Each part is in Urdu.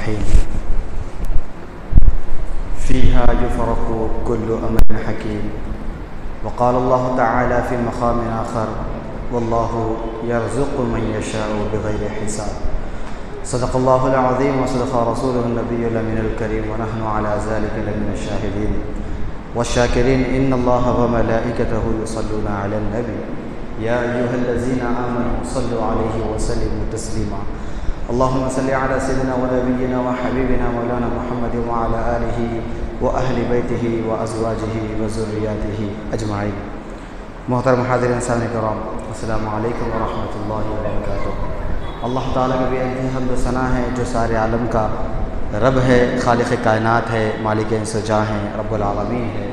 الرحيم فيها يفرق كل أمر حكيم وقال الله تعالى في مقام آخر والله يرزق من يشاء بغير حساب صدق الله العظيم وصدق رسوله النبي الأمين الكريم ونحن على ذلك لمن الشاهدين والشاكرين إن الله وملائكته يصلون على النبي يا أيها الذين آمنوا صلوا عليه وسلموا تسليما اللهم صل على سيدنا ونبينا وحبيبنا مولانا محمد وعلى آله وأهل بيته وأزواجه وذرياته أجمعين. محترم حاضرین سامعین کرام، السلام علیکم ورحمۃ اللہ وبرکاتہ۔ اللہ تعالیٰ کا بھی انتہائی حمد و ثنا ہے جو سارے عالم کا رب ہے، خالق کائنات ہے، مالک انس و جاں ہے، رب العالمین ہے،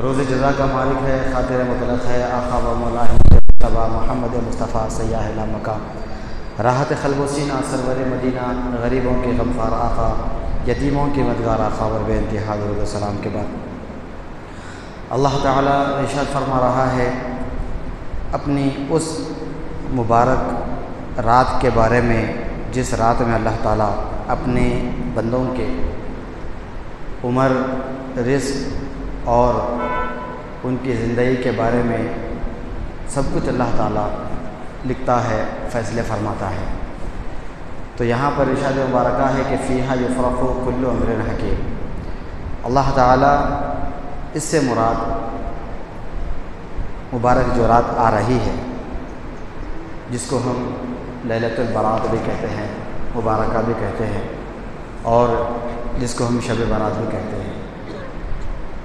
روز جزا کا مالک ہے، خاطر مطلق ہے، آقا و مولا مصطفیٰ محمد مصطفیٰ سیاح لامکہ، راحت قلب و سینہ سرور مدینہ، غریبوں کے غمخوار آقا، یتیموں کے مددگار آقا اور بے انتہا درود و سلام کے بعد اللہ تعالیٰ ارشاد فرما رہا ہے اپنی اس مبارک رات کے بارے میں جس رات میں اللہ تعالیٰ اپنے بندوں کے عمر، رزق اور ان کی زندگی کے بارے میں سب کچھ اللہ تعالیٰ لکھتا ہے، فیصلے فرماتا ہے۔ تو یہاں پر ارشاد مبارکہ ہے کہ فیہا یفرق کل امر حکیم۔ اللہ تعالیٰ اس سے مراد مبارک جو رات آ رہی ہے جس کو ہم لیلۃ البرات بھی کہتے ہیں، مبارکہ بھی کہتے ہیں، اور جس کو ہم شب برات بھی کہتے ہیں،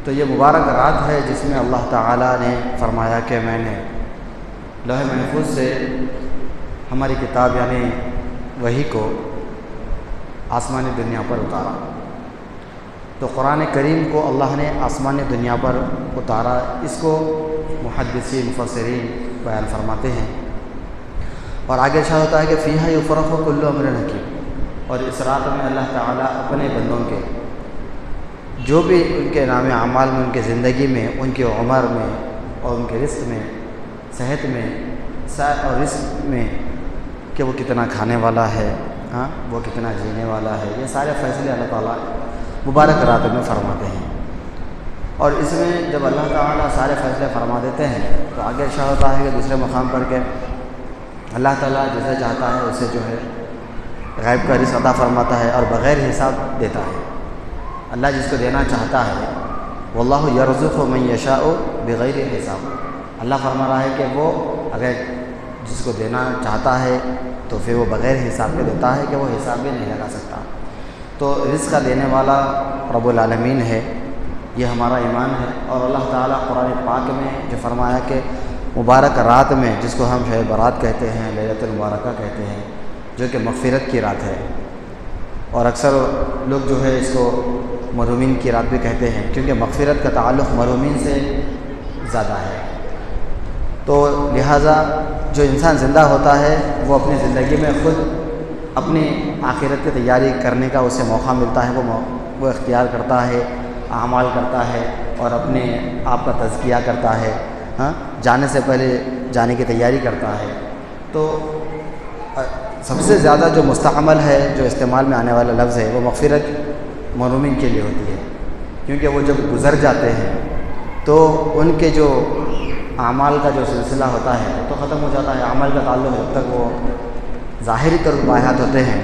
تو یہ مبارک رات ہے جس میں اللہ تعالیٰ نے فرمایا کہ میں نے لوح محفوظ سے ہماری کتاب یعنی وحی کو آسمانی دنیا پر اتارا۔ تو قرآن کریم کو اللہ نے آسمانی دنیا پر اتارا، اس کو محدثین مفسرین بیان فرماتے ہیں، اور آگے ارشاد ہوتا ہے کہ فیہا یفرق کل امر حکیم، اور اس رات میں اللہ تعالیٰ اپنے بندوں کے جو بھی ان کے نام اعمال میں، ان کی زندگی میں، ان کی عمر میں اور ان کے رزق میں، صحت میں اور رزق میں کہ وہ کتنا کھانے والا ہے، وہ کتنا جینے والا ہے، یہ سارے فیصلے اللہ تعالیٰ مبارک رات میں فرماتے ہیں۔ اور اس میں جب اللہ تعالیٰ سارے فیصلے فرما دیتے ہیں تو آگے ارشاد ہوتا ہے کہ دوسرے مقام پر کہ اللہ تعالیٰ جسے چاہتا ہے اسے جو ہے غیب کا رزق عطا فرماتا ہے اور بغیر حساب دیتا ہے۔ اللہ جس کو دینا چاہتا ہے واللہ یرزق من یشاء بغیر حساب، اللہ فرما رہا ہے کہ وہ اگر جس کو دینا چاہتا ہے تو پھر وہ بغیر حساب کے دیتا ہے کہ وہ حساب بھی نہیں لگا سکتا۔ تو رزق کا دینے والا رب العالمین ہے، یہ ہمارا ایمان ہے۔ اور اللہ تعالیٰ قرآن پاک میں جو فرمایا کہ مبارک رات میں جس کو ہم شب برات کہتے ہیں، لیلۃ المبارکہ کہتے ہیں، جو کہ مغفرت کی رات ہے، اور اکثر لوگ جو ہے اس کو مرحومین کی رات بھی کہتے ہیں کیونکہ مغفرت کا تعلق مرحومین سے زیادہ ہے۔ تو لہٰذا جو انسان زندہ ہوتا ہے وہ اپنی زندگی میں خود اپنی آخرت کی تیاری کرنے کا اسے موقع ملتا ہے، وہ اختیار کرتا ہے، اعمال کرتا ہے اور اپنے آپ کا تزکیہ کرتا ہے، جانے سے پہلے جانے کی تیاری کرتا ہے۔ تو سب سے زیادہ جو مستعمل ہے، جو استعمال میں آنے والا لفظ ہے، وہ مغفرت مرحومین کے لیے ہوتی ہے، کیونکہ وہ جب گزر جاتے ہیں تو ان کے جو اعمال کا جو سلسلہ ہوتا ہے تو ختم ہو جاتا ہے۔ عمل کا تعلق جب تک وہ ظاہری طور پر باحث ہوتے ہیں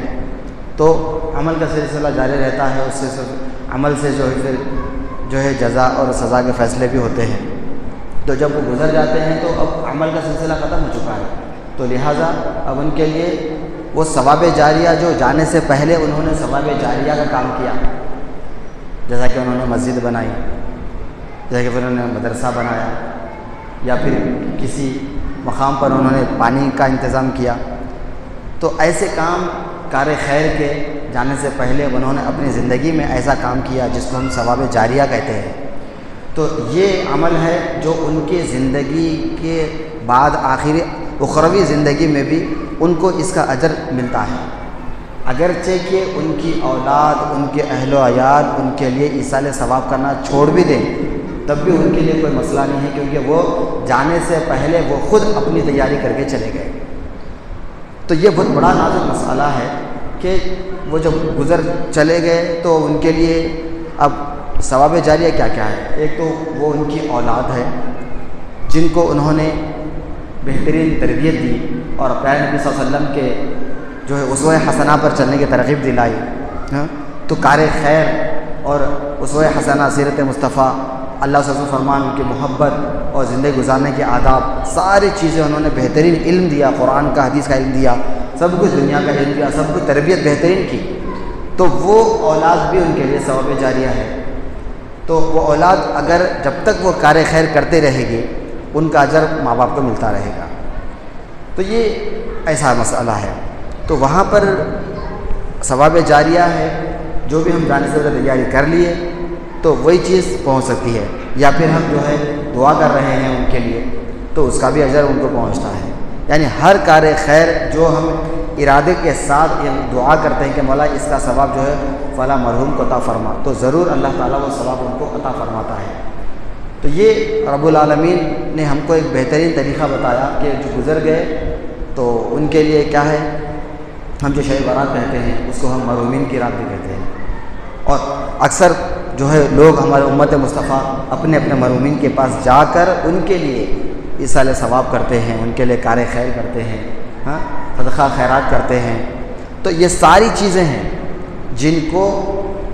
تو عمل کا سلسلہ جاری رہتا ہے، اس سے عمل سے جو ہے پھر جو ہے جزا اور سزا کے فیصلے بھی ہوتے ہیں۔ تو جب وہ گزر جاتے ہیں تو اب عمل کا سلسلہ ختم ہو چکا ہے، تو لہٰذا اب ان کے لیے وہ ثواب جاریہ جو جانے سے پہلے انہوں نے ثواب جاریہ کا کام کیا، جیسا کہ انہوں نے مسجد بنائی، جیسا کہ پھر انہوں نے مدرسہ بنایا، یا پھر کسی مقام پر انہوں نے پانی کا انتظام کیا، تو ایسے کام کار خیر کے جانے سے پہلے انہوں نے اپنی زندگی میں ایسا کام کیا جس کو ہم ثواب جاریہ کہتے ہیں۔ تو یہ عمل ہے جو ان کی زندگی کے بعد آخری اخروی زندگی میں بھی ان کو اس کا اجر ملتا ہے، اگرچہ کہ ان کی اولاد، ان کے اہل و عیال ان کے لیے ایصال ثواب کرنا چھوڑ بھی دیں تب بھی ان کے لیے کوئی مسئلہ نہیں ہے، کیونکہ وہ جانے سے پہلے وہ خود اپنی تیاری کر کے چلے گئے۔ تو یہ بہت بڑا نازک مسئلہ ہے کہ وہ جب گزر چلے گئے تو ان کے لیے اب ثواب جاریہ کیا کیا ہے؟ ایک تو وہ ان کی اولاد ہے جن کو انہوں نے بہترین تربیت دی اور پیارے نبی صلی اللہ علیہ وسلم کے جو ہے اسوہ حسنہ پر چلنے کی ترغیب دلائی. تو کار خیر اور اسوہ حسنہ سیرت مصطفیٰ، اللہ صلی اللہ علیہ وسلم فرمان، ان کی محبت اور زندگی گزارنے کے آداب، ساری چیزیں انہوں نے بہترین علم دیا، قرآن کا حدیث کا علم دیا، سب کچھ دنیا کا علم دیا، سب کچھ تربیت بہترین کی. تو وہ اولاد بھی ان کے لیے ثواب جاریہ ہے. تو وہ اولاد اگر جب تک وہ کار خیر کرتے رہے گی ان کا اجر ماں باپ کو ملتا رہے گا. تو یہ ایسا مسئلہ ہے. تو وہاں پر ثواب جاریہ ہے، جو بھی ہم جانے سے تیاری کر لیے تو وہی چیز پہنچ سکتی ہے، یا پھر ہم جو ہے دعا کر رہے ہیں ان کے لیے تو اس کا بھی اجر ان کو پہنچتا ہے. یعنی ہر کار خیر جو ہم ارادے کے ساتھ دعا کرتے ہیں کہ مولا اس کا ثواب جو ہے فلاں مرحوم کو عطا فرما، تو ضرور اللہ تعالیٰ وہ ثواب ان کو عطا فرماتا ہے. تو یہ رب العالمین نے ہم کو ایک بہترین طریقہ بتایا کہ جو گزر گئے تو ان کے لیے کیا ہے، ہم جو شب برات کہتے ہیں اس کو ہم مرحومین کی رات بھی کہتے ہیں. اور اکثر جو ہے لوگ ہمارے امت مصطفیٰ اپنے اپنے مرحومین کے پاس جا کر ان کے لیے ایصال ثواب کرتے ہیں، ان کے لیے کار خیر کرتے ہیں، صدقہ خیرات کرتے ہیں. تو یہ ساری چیزیں ہیں جن کو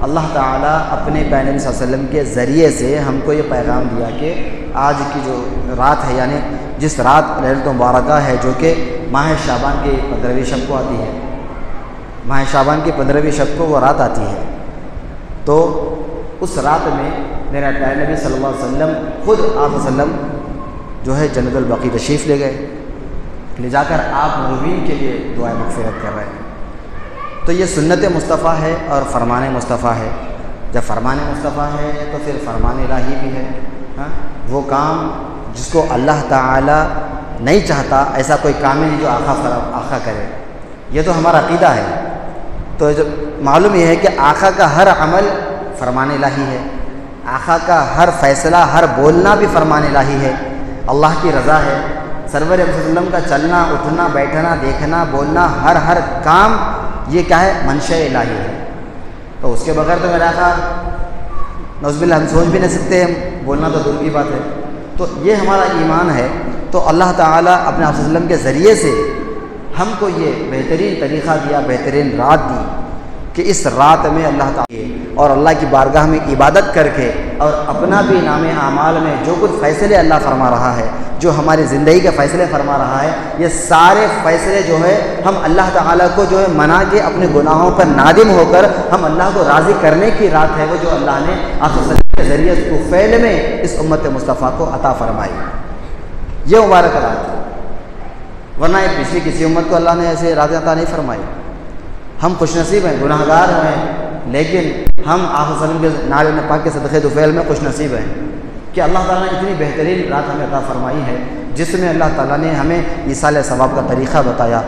اللہ تعالیٰ اپنے پیغمبر صلی اللہ علیہ وسلم کے ذریعے سے ہم کو یہ پیغام دیا کہ آج کی جو رات ہے، یعنی جس رات لیلۃ مبارکہ ہے جو کہ ماہ شعبان کی 15ویں شب کو آتی ہے، ماہ شعبان کی 15ویں شب کو وہ رات آتی ہے. تو اس رات میں میرا پیارے نبی صلی اللہ علیہ وسلم خود آپ وسلم جو ہے جنت البقیع تشریف لے گئے، لے جا کر آپ مرحومین کے لیے دعائے مغفرت کر رہے ہیں. تو یہ سنت مصطفیٰ ہے اور فرمان مصطفیٰ ہے. جب فرمان مصطفیٰ ہے تو پھر فرمان الہی بھی ہے. وہ کام جس کو اللہ تعالیٰ نہیں چاہتا ایسا کوئی کام نہیں جو آقا کرے. یہ تو ہمارا عقیدہ ہے. تو جب معلوم یہ ہے کہ آقا کا ہر عمل فرمان الہی ہے، آقا کا ہر فیصلہ، ہر بولنا بھی فرمان الہی ہے، اللہ کی رضا ہے. سرور صلی اللہ علیہ وسلم کا چلنا اٹھنا بیٹھنا دیکھنا بولنا ہر کام یہ کیا ہے، منشاء الہی ہے. تو اس کے بغیر تو میرا آقا نعوذ باللہ ہم سوچ بھی نہیں سکتے، ہم بولنا تو دور کی بات ہے. تو یہ ہمارا ایمان ہے. تو اللہ تعالیٰ اپنے آپ صلی اللہ علیہ وسلم کے ذریعے سے ہم کو یہ بہترین طریقہ دیا، بہترین رات دی کہ اس رات میں اللہ تعالیٰ اور اللہ کی بارگاہ میں عبادت کر کے اور اپنا بھی نام اعمال میں جو کچھ فیصلے اللہ فرما رہا ہے، جو ہماری زندگی کے فیصلے فرما رہا ہے، یہ سارے فیصلے جو ہے ہم اللہ تعالیٰ کو جو ہے منا کے اپنے گناہوں پر نادم ہو کر ہم اللہ کو راضی کرنے کی رات ہے، وہ جو اللہ نے آپ صلی اللہ علیہ وسلم کے ذریعے کو فعل میں اس امت مصطفیٰ کو عطا فرمائی. یہ مبارک رات ہے. ورنہ یہ پچھلی کسی امت کو اللہ نے ایسے راتیں عطا نہیں فرمائی. ہم خوش نصیب ہیں، گناہ گار ہیں، لیکن ہم آپ صلی اللہ علیہ وسلم کے نال پاک کے صدقے طفیل میں خوش نصیب ہیں کہ اللہ تعالیٰ نے اتنی بہترین رات ہمیں عطا فرمائی ہے جس میں اللہ تعالیٰ نے ہمیں ایصال ثواب کا طریقہ بتایا،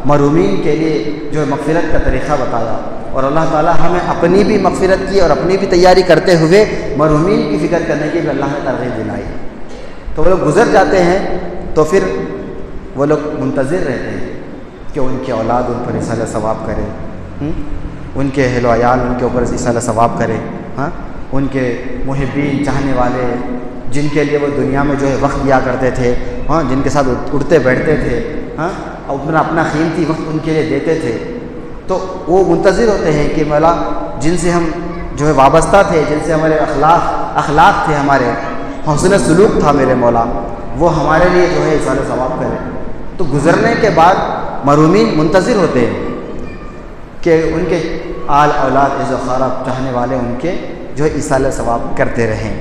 مرحومین کے لیے جو ہے مغفرت کا طریقہ بتایا. اور اللہ تعالیٰ ہمیں اپنی بھی مغفرت کی اور اپنی بھی تیاری کرتے ہوئے مرحومین کی فکر کرنے کی بھی اللہ نے ترغیب دلائی. تو وہ لوگ گزر جاتے ہیں تو پھر وہ لوگ منتظر رہتے ہیں کہ ان کی اولاد ان پر ایصال ثواب کرے، ان کے اہل و عیال ان کے اوپر ایصال ثواب کرے، ان کے محبین چاہنے والے جن کے لیے وہ دنیا میں جو ہے وقت دیا کرتے تھے، جن کے ساتھ اٹھتے بیٹھتے تھے، اور اپنا قیمتی وقت ان کے لیے دیتے تھے. تو وہ منتظر ہوتے ہیں کہ مولا جن سے ہم جو ہے وابستہ تھے، جن سے ہمارے اخلاق تھے، ہمارے حسن سلوک تھا میرے مولا، وہ ہمارے لیے جو ہے ایصال ثواب کرے. تو گزرنے کے بعد مرحومین منتظر ہوتے ہیں کہ ان کے آل اولاد عز و خارب چاہنے والے ان کے جو ہے ایصال ثواب کرتے رہیں.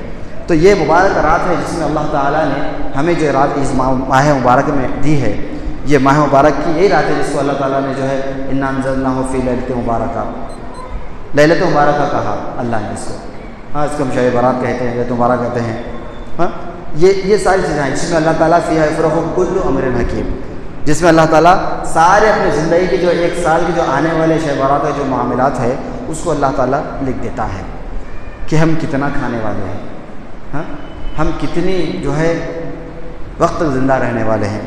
تو یہ مبارک رات ہے جس میں اللہ تعالیٰ نے ہمیں جو رات اس ماہ مبارک میں دی ہے. یہ ماہ مبارک کی یہی رات ہے جس کو اللہ تعالیٰ نے جو ہے انا انزلناہ فی لیلۃ مبارکہ، لیلۃ مبارکہ کہا اللہ نے اس کو. اس کو ہم شب برات کہتے ہیں، لیلۃ مبارک کہتے ہیں. یہ ساری چیزیں ہیں جس میں اللہ تعالیٰ فیہا یفرح کل امر حکیم، جس میں اللہ تعالیٰ سارے اپنی زندگی کے جو ایک سال کے جو آنے والے شب برات کے جو معاملات ہے اس کو اللہ تعالیٰ لکھ دیتا ہے کہ ہم کتنا کھانے والے ہیں، ہم کتنی جو ہے وقت تک زندہ رہنے والے ہیں،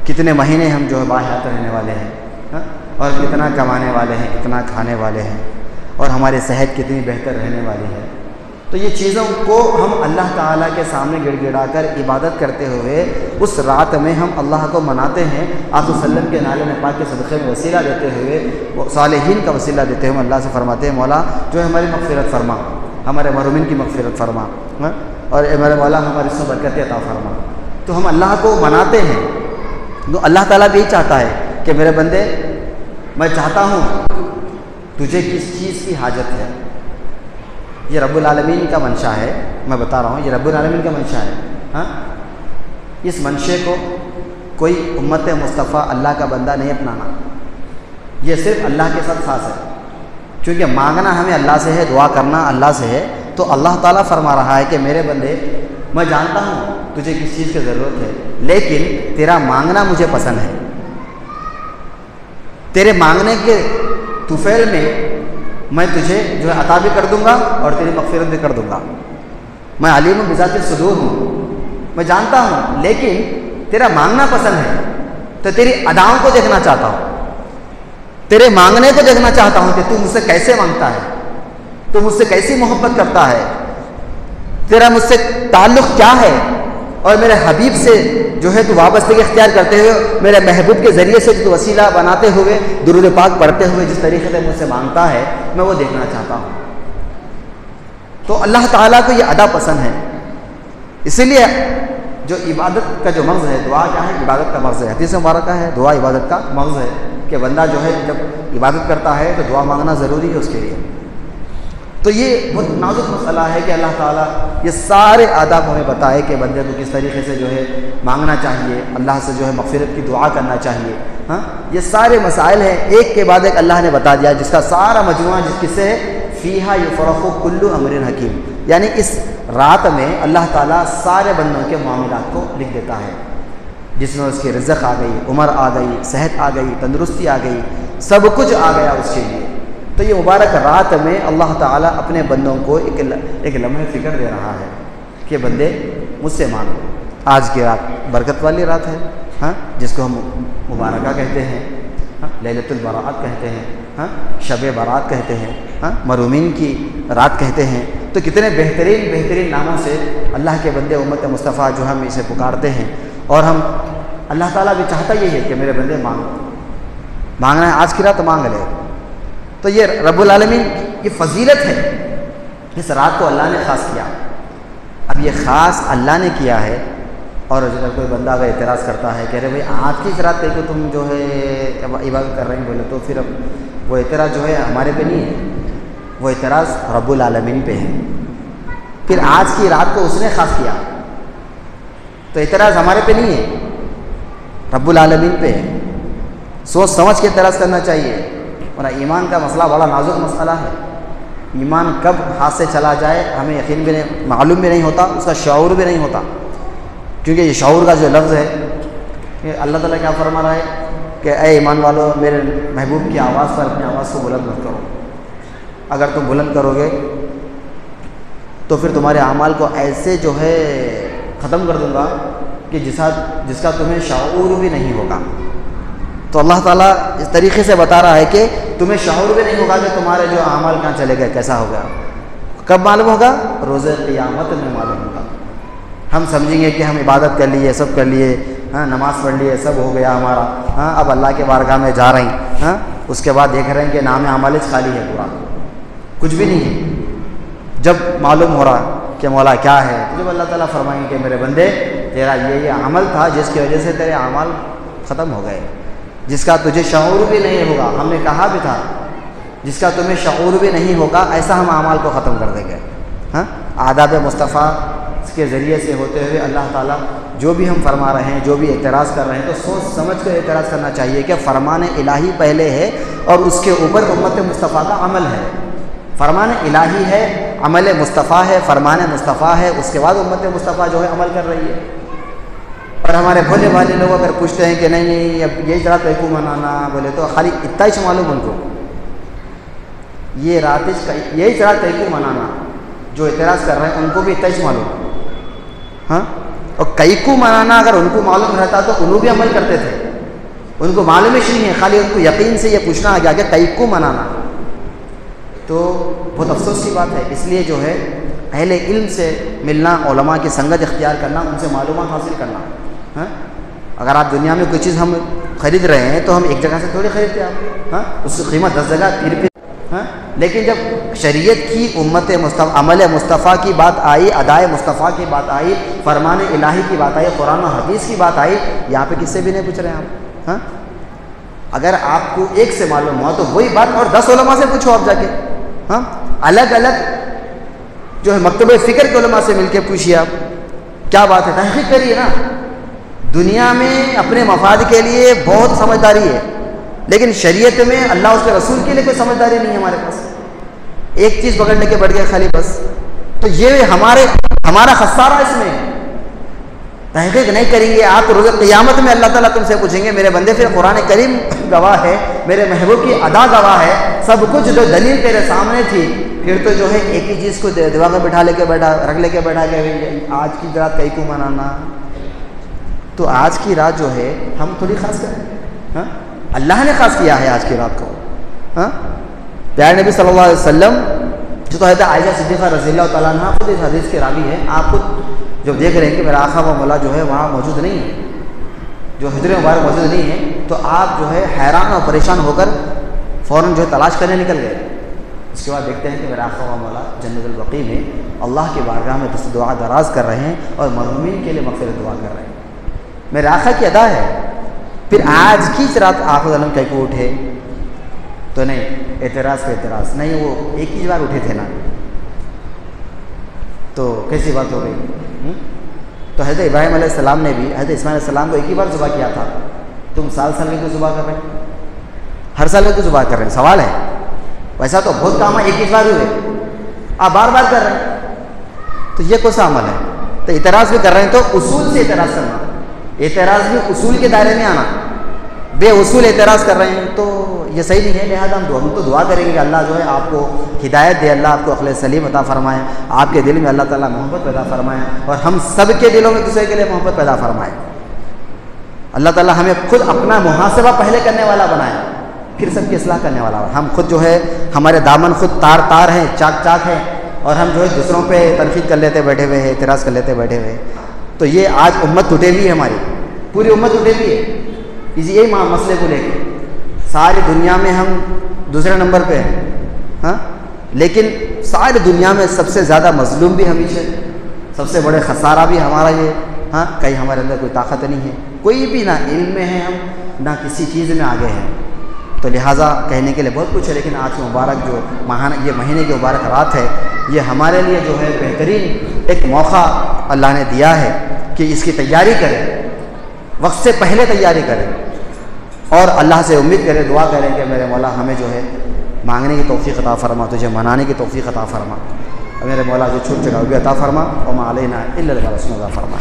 کتنے مہینے ہم جو ہے باحیات رہنے والے ہیں. اور کتنا کمانے والے ہیں، کتنا کھانے والے ہیں، اور ہماری صحت کتنی بہتر رہنے والی ہے۔ تو یہ چیزوں کو ہم اللہ تعالیٰ کے سامنے گڑ گڑا کر عبادت کرتے ہوئے اس رات میں ہم اللہ کو مناتے ہیں۔ آپ صلی اللہ علیہ وسلم کے نالے پاک کے صدقے میں وسیلہ دیتے ہوئے، صالحین کا وسیلہ دیتے ہوئے اللہ سے فرماتے ہیں مولا جو ہے ہماری مغفرت فرما، ہمارے مرحومین کی مغفرت فرما، اور اے میرے مولا ہماری اس میں برکت عطا فرما۔ تو ہم اللہ کو مناتے ہیں، تو اللہ تعالیٰ بھی چاہتا ہے کہ میرے بندے میں چاہتا ہوں تجھے کس چیز کی حاجت ہے۔ یہ رب العالمین کا منشا ہے، میں بتا رہا ہوں یہ رب العالمین کا منشا ہے۔ ہاں، اس منشے کو کوئی امت مصطفیٰ اللہ کا بندہ نہیں اپنانا، یہ صرف اللہ کے ساتھ خاص ہے، کیونکہ مانگنا ہمیں اللہ سے ہے، دعا کرنا اللہ سے ہے۔ تو اللہ تعالیٰ فرما رہا ہے کہ میرے بندے میں جانتا ہوں تجھے کس چیز کی ضرورت ہے، لیکن تیرا مانگنا مجھے پسند ہے۔ تیرے مانگنے کے طفیل میں تجھے جو ہے عطا بھی کر دوں گا اور تیری مغفرت بھی کر دوں گا۔ میں علیم بذات الصدور ہوں، میں جانتا ہوں، لیکن تیرا مانگنا پسند ہے، تو تیری اداؤں کو دیکھنا چاہتا ہوں، تیرے مانگنے کو دیکھنا چاہتا ہوں کہ تو مجھ سے کیسے مانگتا ہے، تو مجھ سے کیسی محبت کرتا ہے، تیرا مجھ سے تعلق کیا ہے، اور میرے حبیب سے جو ہے تو وابستگی اختیار کرتے ہوئے، میرے محبوب کے ذریعے سے جو وسیلہ بناتے ہوئے، درود پاک پڑھتے ہوئے جس طریقے سے مجھ سے مانگتا ہے، میں وہ دیکھنا چاہتا ہوں۔ تو اللہ تعالیٰ کو یہ ادا پسند ہے، اسی لیے جو عبادت کا جو مغز ہے، دعا کیا ہے؟ عبادت کا مغز ہے۔ حدیث مبارکہ ہے دعا عبادت کا مغز ہے، کہ بندہ جو ہے جب عبادت کرتا ہے تو دعا مانگنا ضروری ہے اس کے لیے۔ تو یہ بہت نازک مسئلہ ہے کہ اللہ تعالیٰ یہ سارے آداب ہمیں بتائے کہ بندے کو کس طریقے سے جو ہے مانگنا چاہیے، اللہ سے جو ہے مغفرت کی دعا کرنا چاہیے۔ ہاں، یہ سارے مسائل ہیں، ایک کے بعد ایک اللہ نے بتا دیا، جس کا سارا مجموعہ جس کس سے ہے، فیہا یفرق کل امر حکیم، یعنی اس رات میں اللہ تعالیٰ سارے بندوں کے معاملات کو لکھ دیتا ہے، جس میں اس کی رزق آ گئی، عمر آ گئی، صحت آ گئی، تندرستی آ گئی، سب کچھ آ گیا اس کے لیے۔ تو یہ مبارک رات میں اللہ تعالیٰ اپنے بندوں کو ایک لمحہ فکر دے رہا ہے کہ بندے مجھ سے مانگو۔ آج کی رات برکت والی رات ہے، ہاں، جس کو ہم مبارکہ کہتے ہیں، ہاں، لیلۃ البراءت کہتے ہیں، ہاں، شب برات کہتے ہیں، ہاں، مرحومین کی رات کہتے ہیں۔ تو کتنے بہترین ناموں سے اللہ کے بندے امت مصطفیٰ جو ہم اسے پکارتے ہیں، اور ہم اللہ تعالیٰ بھی چاہتا یہی ہے کہ میرے بندے مانگنا ہے، آج کی رات مانگ لے۔ تو یہ رب العالمین کی فضیلت ہے، اس رات کو اللہ نے خاص کیا۔ اب یہ خاص اللہ نے کیا ہے، اور اگر کوئی بندہ اگر اعتراض کرتا ہے کہ ارے بھائی آج کی رات کو تم جو ہے عبادت کر رہے ہیں بولے، تو پھر اب وہ اعتراض جو ہے ہمارے پہ نہیں ہے، وہ اعتراض رب العالمین پہ ہے۔ پھر آج کی رات کو اس نے خاص کیا، تو اعتراض ہمارے پہ نہیں ہے، رب العالمین پہ ہے۔ سوچ سمجھ کے اعتراض کرنا چاہیے، ورنہ ایمان کا مسئلہ بڑا نازک مسئلہ ہے۔ ایمان کب ہاتھ سے چلا جائے ہمیں یقین بھی نہیں، معلوم بھی نہیں ہوتا، اس کا شعور بھی نہیں ہوتا، کیونکہ یہ شعور کا جو لفظ ہے کہ اللہ تعالیٰ کیا فرما رہا ہے کہ اے ایمان والو میرے محبوب کی آواز پر اپنی آواز کو بلند مت کرو، اگر تم بلند کرو گے تو پھر تمہارے اعمال کو ایسے جو ہے ختم کر دوں گا کہ جس کا تمہیں شعور بھی نہیں ہوگا۔ تو اللہ تعالیٰ اس طریقے سے بتا رہا ہے کہ تمہیں شعور بھی نہیں ہوگا کہ تمہارے جو اعمال کہاں چلے گئے، کیسا ہو گیا۔ کب معلوم ہوگا؟ روز قیامت میں معلوم ہوگا۔ ہم سمجھیں گے کہ ہم عبادت کر لیے، سب کر لیے، ہاں، نماز پڑھ لیے، سب ہو گیا ہمارا، ہاں، اب اللہ کے بارگاہ میں جا رہے ہیں، ہاں، اس کے بعد دیکھ رہے ہیں کہ نام اعمال خالی ہے، پورا کچھ بھی نہیں ہے۔ جب معلوم ہو رہا کہ مولا کیا ہے، تو جب اللہ تعالیٰ فرمائیں گے کہ میرے بندے تیرا یہ عمل تھا جس کی وجہ سے تیرے اعمال ختم ہو گئے، جس کا تجھے شعور بھی نہیں ہوگا، ہم نے کہا بھی تھا جس کا تمہیں شعور بھی نہیں ہوگا، ایسا ہم اعمال کو ختم کر دیں گے۔ ہاں، آداب مصطفیٰ کے ذریعے سے ہوتے ہوئے اللہ تعالیٰ جو بھی ہم فرما رہے ہیں، جو بھی اعتراض کر رہے ہیں، تو سوچ سمجھ کر اعتراض کرنا چاہیے کہ فرمان الہی پہلے ہے اور اس کے اوپر امت مصطفیٰ کا عمل ہے۔ فرمان الہی ہے، عمل مصطفیٰ ہے، فرمان مصطفیٰ ہے، اس کے بعد امت مصطفیٰ جو ہے عمل کر رہی ہے۔ اور ہمارے بھولے بھالے لوگ اگر پوچھتے ہیں کہ نہیں اب یہی رات کو منانا، بولے تو خالی اتنا ہی معلوم ان کو، یہ رات یہی رات کو منانا، جو اعتراض کر رہے ہیں ان کو بھی اتنا ہی معلوم۔ ہاں، اور کئی کو منانا اگر ان کو معلوم رہتا تو انہوں بھی عمل کرتے تھے، ان کو معلوم ہی نہیں ہے، خالی ان کو یقین سے یہ پوچھنا آ گیا کہ کئی کو منانا. تو بہت افسوس کی بات ہے. اس لیے جو ہے اہل علم سے ملنا، علماء کی سنگت اختیار کرنا، ان سے معلومات حاصل کرنا. ہاں اگر آپ دنیا میں کوئی چیز ہم خرید رہے ہیں تو ہم ایک جگہ سے تھوڑی خریدتے آپ. ہاں اس کی قیمت 10 جگہ پھر ہاں. لیکن جب شریعت کی امت مصطفیٰ، عمل مصطفیٰ کی بات آئی، ادائے مصطفیٰ کی بات آئی، فرمان الہی کی بات آئی، قرآن و حدیث کی بات آئی، یہاں پہ کس سے بھی نہیں پوچھ رہے ہیں آپ. ہاں اگر آپ کو ایک سے معلوم ہوا تو وہی بات اور 10 علماء سے پوچھو آپ جا کے. ہاں الگ الگ جو ہے مکتبہ فکر کے علماء سے مل کے پوچھیے آپ کیا بات ہے، تحقیق کریے نا. دنیا میں اپنے مفاد کے لیے بہت سمجھداری ہے، لیکن شریعت میں اللہ اس کے رسول کے لیے کوئی سمجھداری نہیں ہے ہمارے پاس. ایک چیز پکڑنے کے بیٹھ گئے خالی بس. تو یہ ہمارا خسارہ اس میں. تحقیق نہیں کریں گے آپ، روز قیامت میں اللہ تعالیٰ تم سے پوچھیں گے میرے بندے، پھر قرآن کریم گواہ ہے، میرے محبوب کی ادا گواہ ہے، سب کچھ جو دلیل تیرے سامنے تھی، پھر تو جو ہے ایک ہی چیز کو دماغ میں رکھ لے کے بیٹھا کہ آج کی رات کئی کو منانا. تو آج کی رات جو ہے ہم تھوڑی خاص کریں. ہاں اللہ نے خاص کیا ہے آج کی رات کو. ہاں پیارے نبی صلی اللہ علیہ وسلم جو تو حضرت عائشہ صدیقہ رضی اللہ تعالیٰ عنہ خود اس حدیث کے راوی ہیں، آپ خود جب دیکھ رہے ہیں کہ میرا آقا و مولا جو ہے وہاں موجود نہیں ہے، جو حجرے مبارک موجود نہیں ہے، تو آپ جو ہے حیران اور پریشان ہو کر فوراً جو ہے تلاش کرنے نکل گئے. اس کے بعد دیکھتے ہیں کہ میرا آقا و مولا جنت البقیع میں اللہ کی بارگاہ میں دعا دراز کر رہے ہیں اور مرحومین کے لیے مغفرت دعا کر رہے ہیں. میرے آقا کی ادا ہے. پھر آج کی رات آقا عالم کہیں کو اٹھے تو نہیں، اعتراض پہ اعتراض نہیں، وہ ایک ہی بار اٹھے تھے نا، تو کیسی بات ہو گئی. تو حضرت ابراہیم علیہ السلام نے بھی حضرت اسماعیل علیہ السلام کو ایک ہی بار ذبح کیا تھا. تم سال میں کیوں ذبح کر رہے ہیں؟ ہر سال میں کیوں ذبح کر رہے ہیں؟ سوال ہے. ویسا تو بہت کام ہے، ایک ہی بار ہوئے، آپ بار بار کر رہے ہیں، تو یہ کون سا عمل ہے؟ تو اعتراض بھی کر رہے ہیں تو اصول سے اعتراض کرنا، اعتراض بھی اصول کے دائرے میں آنا. بے اصول اعتراض کر رہے ہیں تو یہ صحیح نہیں ہے. لہٰذا ہم تو دعا کریں گے کہ اللہ جو ہے آپ کو ہدایت دے، اللہ آپ کو عقل سلیم عطا فرمائے، آپ کے دل میں اللہ تعالیٰ محبت پیدا فرمائے، اور ہم سب کے دلوں میں دوسرے کے لیے محبت پیدا فرمائے. اللہ تعالیٰ ہمیں خود اپنا محاسبہ پہلے کرنے والا بنائے، پھر سب کی اصلاح کرنے والا. ہم خود جو ہے ہمارے دامن خود تار ہیں، چاک ہیں، اور ہم جو ہے دوسروں پہ تنقید کر لیتے بیٹھے ہوئے ہیں، اعتراض کر لیتے بیٹھے ہوئے. تو یہ آج امت ٹوٹے ہوئی ہے، ہماری پوری امت ٹوٹے ہوئی ہے یہی مسئلے کو لے کے. ساری دنیا میں ہم دوسرے نمبر پہ ہیں. ہاں لیکن ساری دنیا میں سب سے زیادہ مظلوم بھی ہم ہی ہیں، سب سے بڑے خسارہ بھی ہمارا یہ. ہاں کہیں ہمارے اندر کوئی طاقت نہیں ہے، کوئی بھی نہ علم میں ہے ہم، نہ کسی چیز میں آگے ہیں. تو لہٰذا کہنے کے لیے بہت کچھ ہے، لیکن آج کی مبارک جو یہ مہینے کی مبارک رات ہے، یہ ہمارے لیے جو ہے بہترین ایک موقع اللہ نے دیا ہے کہ اس کی تیاری کریں، وقت سے پہلے تیاری کریں، اور اللہ سے امید کریں، دعا کریں کہ میرے مولا ہمیں جو ہے مانگنے کی توفیق عطا فرما، تجھے منانے کی توفیق عطا فرما، اور میرے مولا جو چھوٹ چکا وہ بھی عطا فرما، وما علینا الا البلاغ عطا فرما.